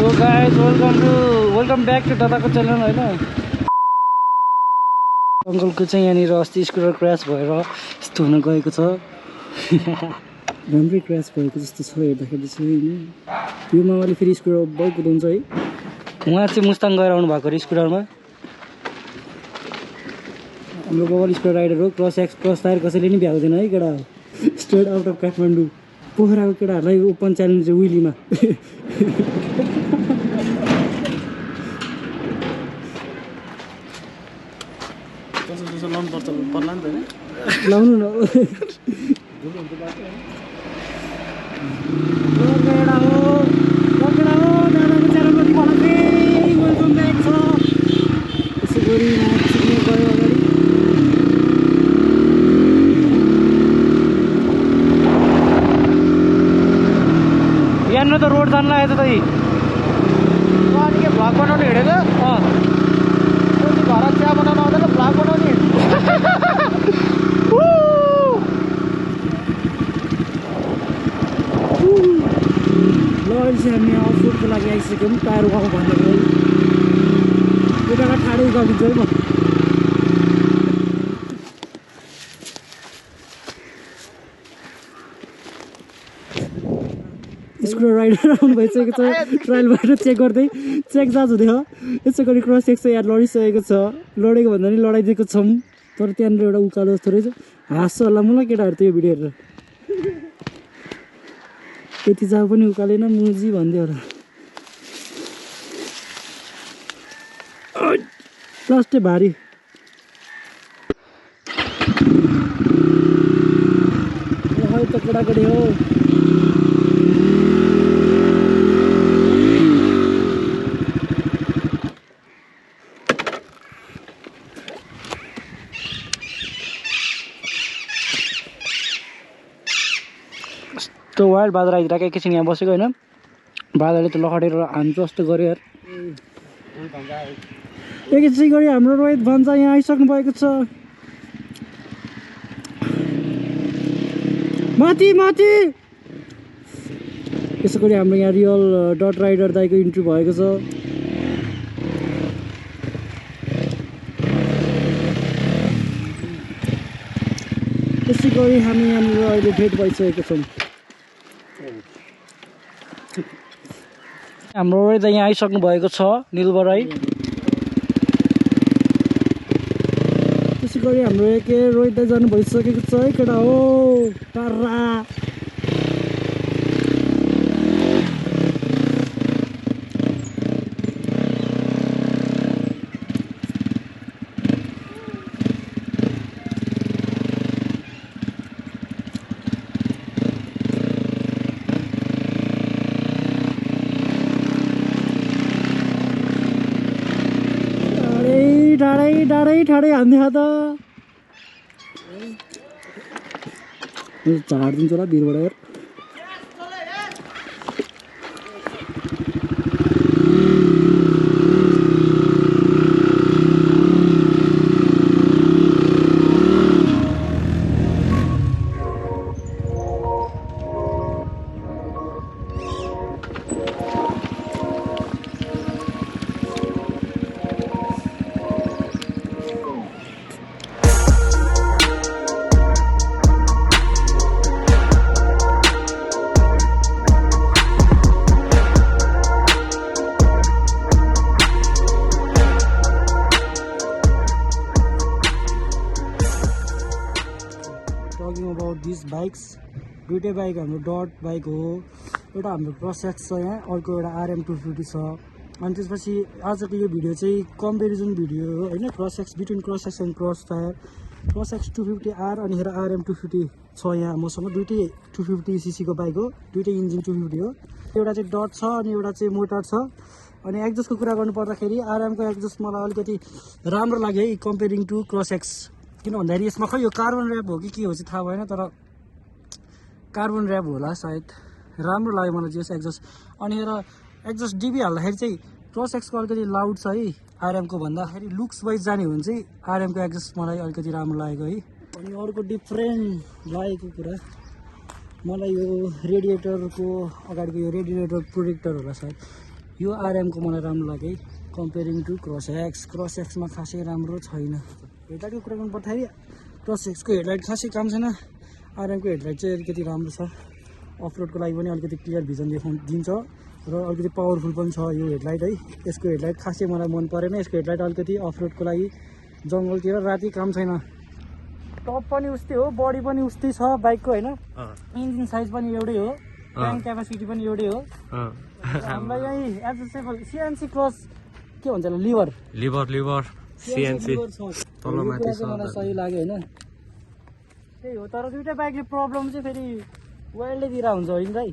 So guys welcome back to दादाको channel होइन। अङ्कलको चाहिँ यहाँनिर अस्ति स्कुटर क्रास भएर यस्तो हुन गएको छ। राम्रै क्रास भएको जस्तो छ हेर्दाखेरि चाहिँ होइन। यो मामाले फेरि स्कुटर बहुत कुदाउँछ है। उहाँ चाहिँ मुस्ताङ गएर आउनु भएको अरे स्कुटरमा। हाम्रो बाबाले स्कुटर राइडर हो। क्रस टायर कसैले नि भ्याउँदैन है केटा। स्ट्रेट आउट अफ काठमाडौँ पोखराको केटाहरूलाई ओपन च्यालेन्ज विलीमा लाउनु न यहाँ त रोड जान लागेको छ त भ्लग बनाउनु हिँडेको घर चिया बनाउनु आउँदैन भ्लग बनाउने ल अहिले चाहिँ हामी अफरोडको लागि आइसक्यौँ। टायर उकाउँ भन्दा यो जग्गा ठाडो उकालिदिन्छु है म। स्कुटर राइडर आउनु भइसकेको छ। ट्रायल भएर चेक गर्दै चेक जाँच हुँदै हो। यसो गरी क्रस चेक चाहिँ यहाँ लडिसकेको छ। लडेको भन्दा नि लडाइदिएको छौँ। तर त्यहाँनिर एउटा उकालो जस्तो रहेछ। हाँस्छ होला मलाई केटाहरू त्यो भिडियो हेरेर। यति जाऊ पनि उकालेन मुजी भनिदियो होला। लास्टै भारी त केटाकेटी हो। त्यो वाइल्ड बादल आइदिरहेको एकैछिन यहाँ बसेको होइन। बादलले त लखटेर हान्छ जस्तो गऱ्यो यार। एकैछिन गरी हाम्रो रोहित भन्छ यहाँ आइसक्नु भएको छ। माथि माथि यसो गरी हाम्रो यहाँ रियल डट राइडर दाइको इन्ट्री भएको छ। यसै गरी हामी यहाँनिर अहिले भेट भइसकेको छौँ। हाम्रो रोहित यहाँ आइसक्नु भएको छ निलबराई। त्यसै गरी हाम्रो के रोहित दाइ जानु भइसकेको छ है केटा हो टाढा। ठाडै हान्ने त झारिदिन्छु होला भिरबाट यार। दिस बाइक्स दुइटै बाइक हाम्रो डट बाइक हो। एउटा हाम्रो क्रसएक्स छ यहाँ, अर्को एउटा RM250 छ। अनि त्यसपछि आजको यो भिडियो चाहिँ कम्पेरिजन भिडियो हो होइन। CrossX between CrossX and cross tyre. CrossX 250R अनि RM250 छ यहाँ मसँग। दुइटै 250cc को बाइक हो। दुइटै इन्जिन 250 हो। एउटा चाहिँ डट छ अनि एउटा चाहिँ मोटर छ। अनि एक्जस्टको कुरा गर्नु पर्दाखेरि RM को एक्जस्ट मलाई अलिकति राम्रो लाग्यो है कम्पेरिङ टु क्रसएक्स। किन भन्दाखेरि यसमा खै यो कार्बन ऱ्याप हो कि के हो चाहिँ थाहा भएन, तर कार्बन ऱ्याप होला सायद। राम्रो लाग्यो मलाई जस एक्जस्ट। अनि र एक्जस्ट डिबी हाल्दाखेरि चाहिँ क्रसएक्सको अलिकति लाउड छ है RM को भन्दाखेरि। लुक्स वाइज जाने हो भने चाहिँ RM को एक्जस्ट मलाई अलिकति राम्रो लागेको है। अनि अर्को डिफ्रेन्ट लागेको कुरा मलाई यो रेडिएटरको अगाडिको यो रेडिएटर प्रोटेक्टर होला सायद। यो आरएमको मलाई राम्रो लाग्यो कम्पेरिङ टु क्रस एक्समा खासै राम्रो छैन। हेडलाइटको कुरा गर्नु पर्दाखेरि क्रस एक्सको हेडलाइट खासै काम छैन। आरएमको हेडलाइट चाहिँ अलिकति राम्रो छ, अफरोडको लागि पनि अलिकति क्लियर भिजन दिन्छ र अलिकति पावरफुल पनि छ यो हेडलाइट है। यसको हेडलाइट खासै मलाई मन परेन। यसको हेडलाइट अलिकति अफरोडको लागि जङ्गलतिर राति काम छैन। टप पनि उस्तै हो, बडी पनि उस्तै छ बाइकको होइन, इन्जिन साइज पनि एउटै हो, ट्याङ्क क्यापासिटी पनि एउटै हो। हामीलाई यहीँ एचएसएफएल सिएनसी क्रस के भन्छ लिभर सिएनसी मलाई सही लाग्यो होइन। त्यही हो, तर दुइटै बाइकले प्रब्लम चाहिँ फेरि वाइल्डैतिर हुन्छ होइन भाइ।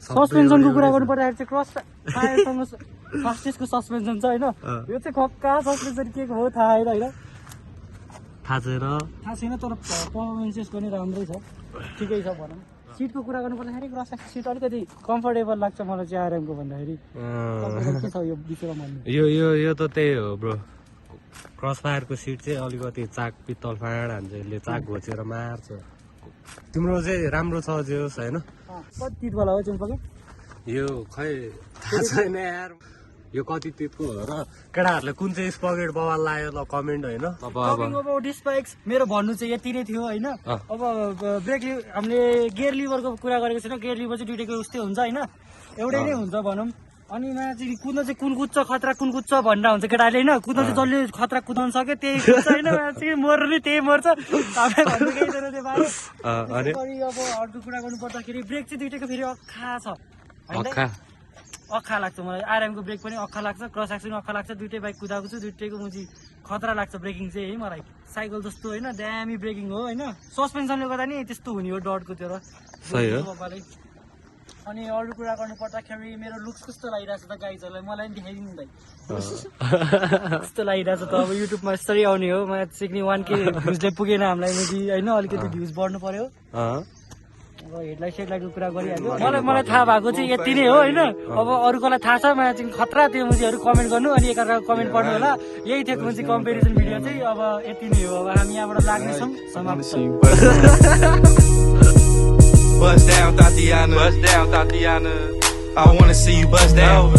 सस्पेन्सनको कुरा गर्नु पर्दाखेरि चाहिँ क्रस टायरसँग फास्टेस्टको सस्पेन्सन छ होइन। यो चाहिँ खक्का सस्पेन्सन के हो थाहा छैन होइन, थाहा छैन तर पर्फर्मेन्स यसको नि राम्रै छ, ठिकै छ भनौँ। सिटको कुरा गर्नु पर्दाखेरि क्रस सिट अलिकति कम्फर्टेबल लाग्छ मलाई चाहिँ आरएमको भन्दाखेरि। के छ यो विषयमा भन्नु? यो त त्यही हो ब्रो, क्रस फायरको सिट चाहिँ अलिकति चाक पित्तल फाँड हान्छ, यसले चाक घोचेर मार्छ। तिम्रो चाहिँ राम्रो छ जे होस् होइन। कति तितवाला हो चुम्पा? यो खै थाहा छैन यार, यो कति तितको हो र केटाहरूले कुन चाहिँ स्पकेट बवाल लाग्यो ल कमेन्ट होइन। मेरो भन्नु चाहिँ यति नै थियो होइन। अब ब्रेक हामीले गियर लिभरको कुरा गरेको छैन, गियर लिभर चाहिँ दुइटैको उस्तै हुन्छ होइन, एउटै नै हुन्छ भनौँ। अनि मलाई चाहिँ कुद्न चाहिँ कुन कुद्छ खतरा कुन कुद्छ भनेर हुन्छ केटाले होइन। कुद्न चाहिँ जसले खतरा कुदाउनु सक्यो त्यही कुद्छ होइन, चाहिँ मर्ने त्यही मर्छ। तपाईँ भन्नु केही छैन त्यो बारे। अब अरूको कुरा गर्नु पर्दाखेरि ब्रेक चाहिँ दुइटैको फेरि अख्खा छ, अख्खा लाग्छ मलाई। आरएमको ब्रेक पनि अख्खा लाग्छ, क्रस एक्सन अख्खा लाग्छ। दुइटै बाइक कुदाएको छु, दुइटैको मुजी खतरा लाग्छ ब्रेकिङ चाहिँ है मलाई। साइकल जस्तो होइन, ड्यामी ब्रेकिङ हो होइन। सस्पेन्सनले गर्दा नि त्यस्तो हुने हो डटको त्यो र। अनि अरू कुरा गर्नु पर्दाखेरि मेरो लुक्स कस्तो लागिरहेको छ त गाइजहरूलाई, मलाई पनि देखाइदिनु भाइ कस्तो लागिरहेको छ त। अब युट्युबमा यस्तै आउने हो, मलाई सिक्ने 1K भ्युजले पुगेन हामीलाई मुजी होइन, अलिकति भ्युज बढ्नु पर्यो। अब हेडलाइट सेडलाइटको कुरा गरिहाल्यो। मलाई थाहा भएको चाहिँ यति नै हो होइन। अब अरूकोलाई थाहा छ मलाई चाहिँ खतरा त्यो मुजीहरू कमेन्ट गर्नु अनि एकअर्काको कमेन्ट पढ्नु होला। यही थियो मुजी कम्पेरिजन भिडियो चाहिँ। अब यति नै हो, अब हामी यहाँबाट लाग्नेछौँ, समाप्त। Bust down, Tatiana. I wanna see you bust down.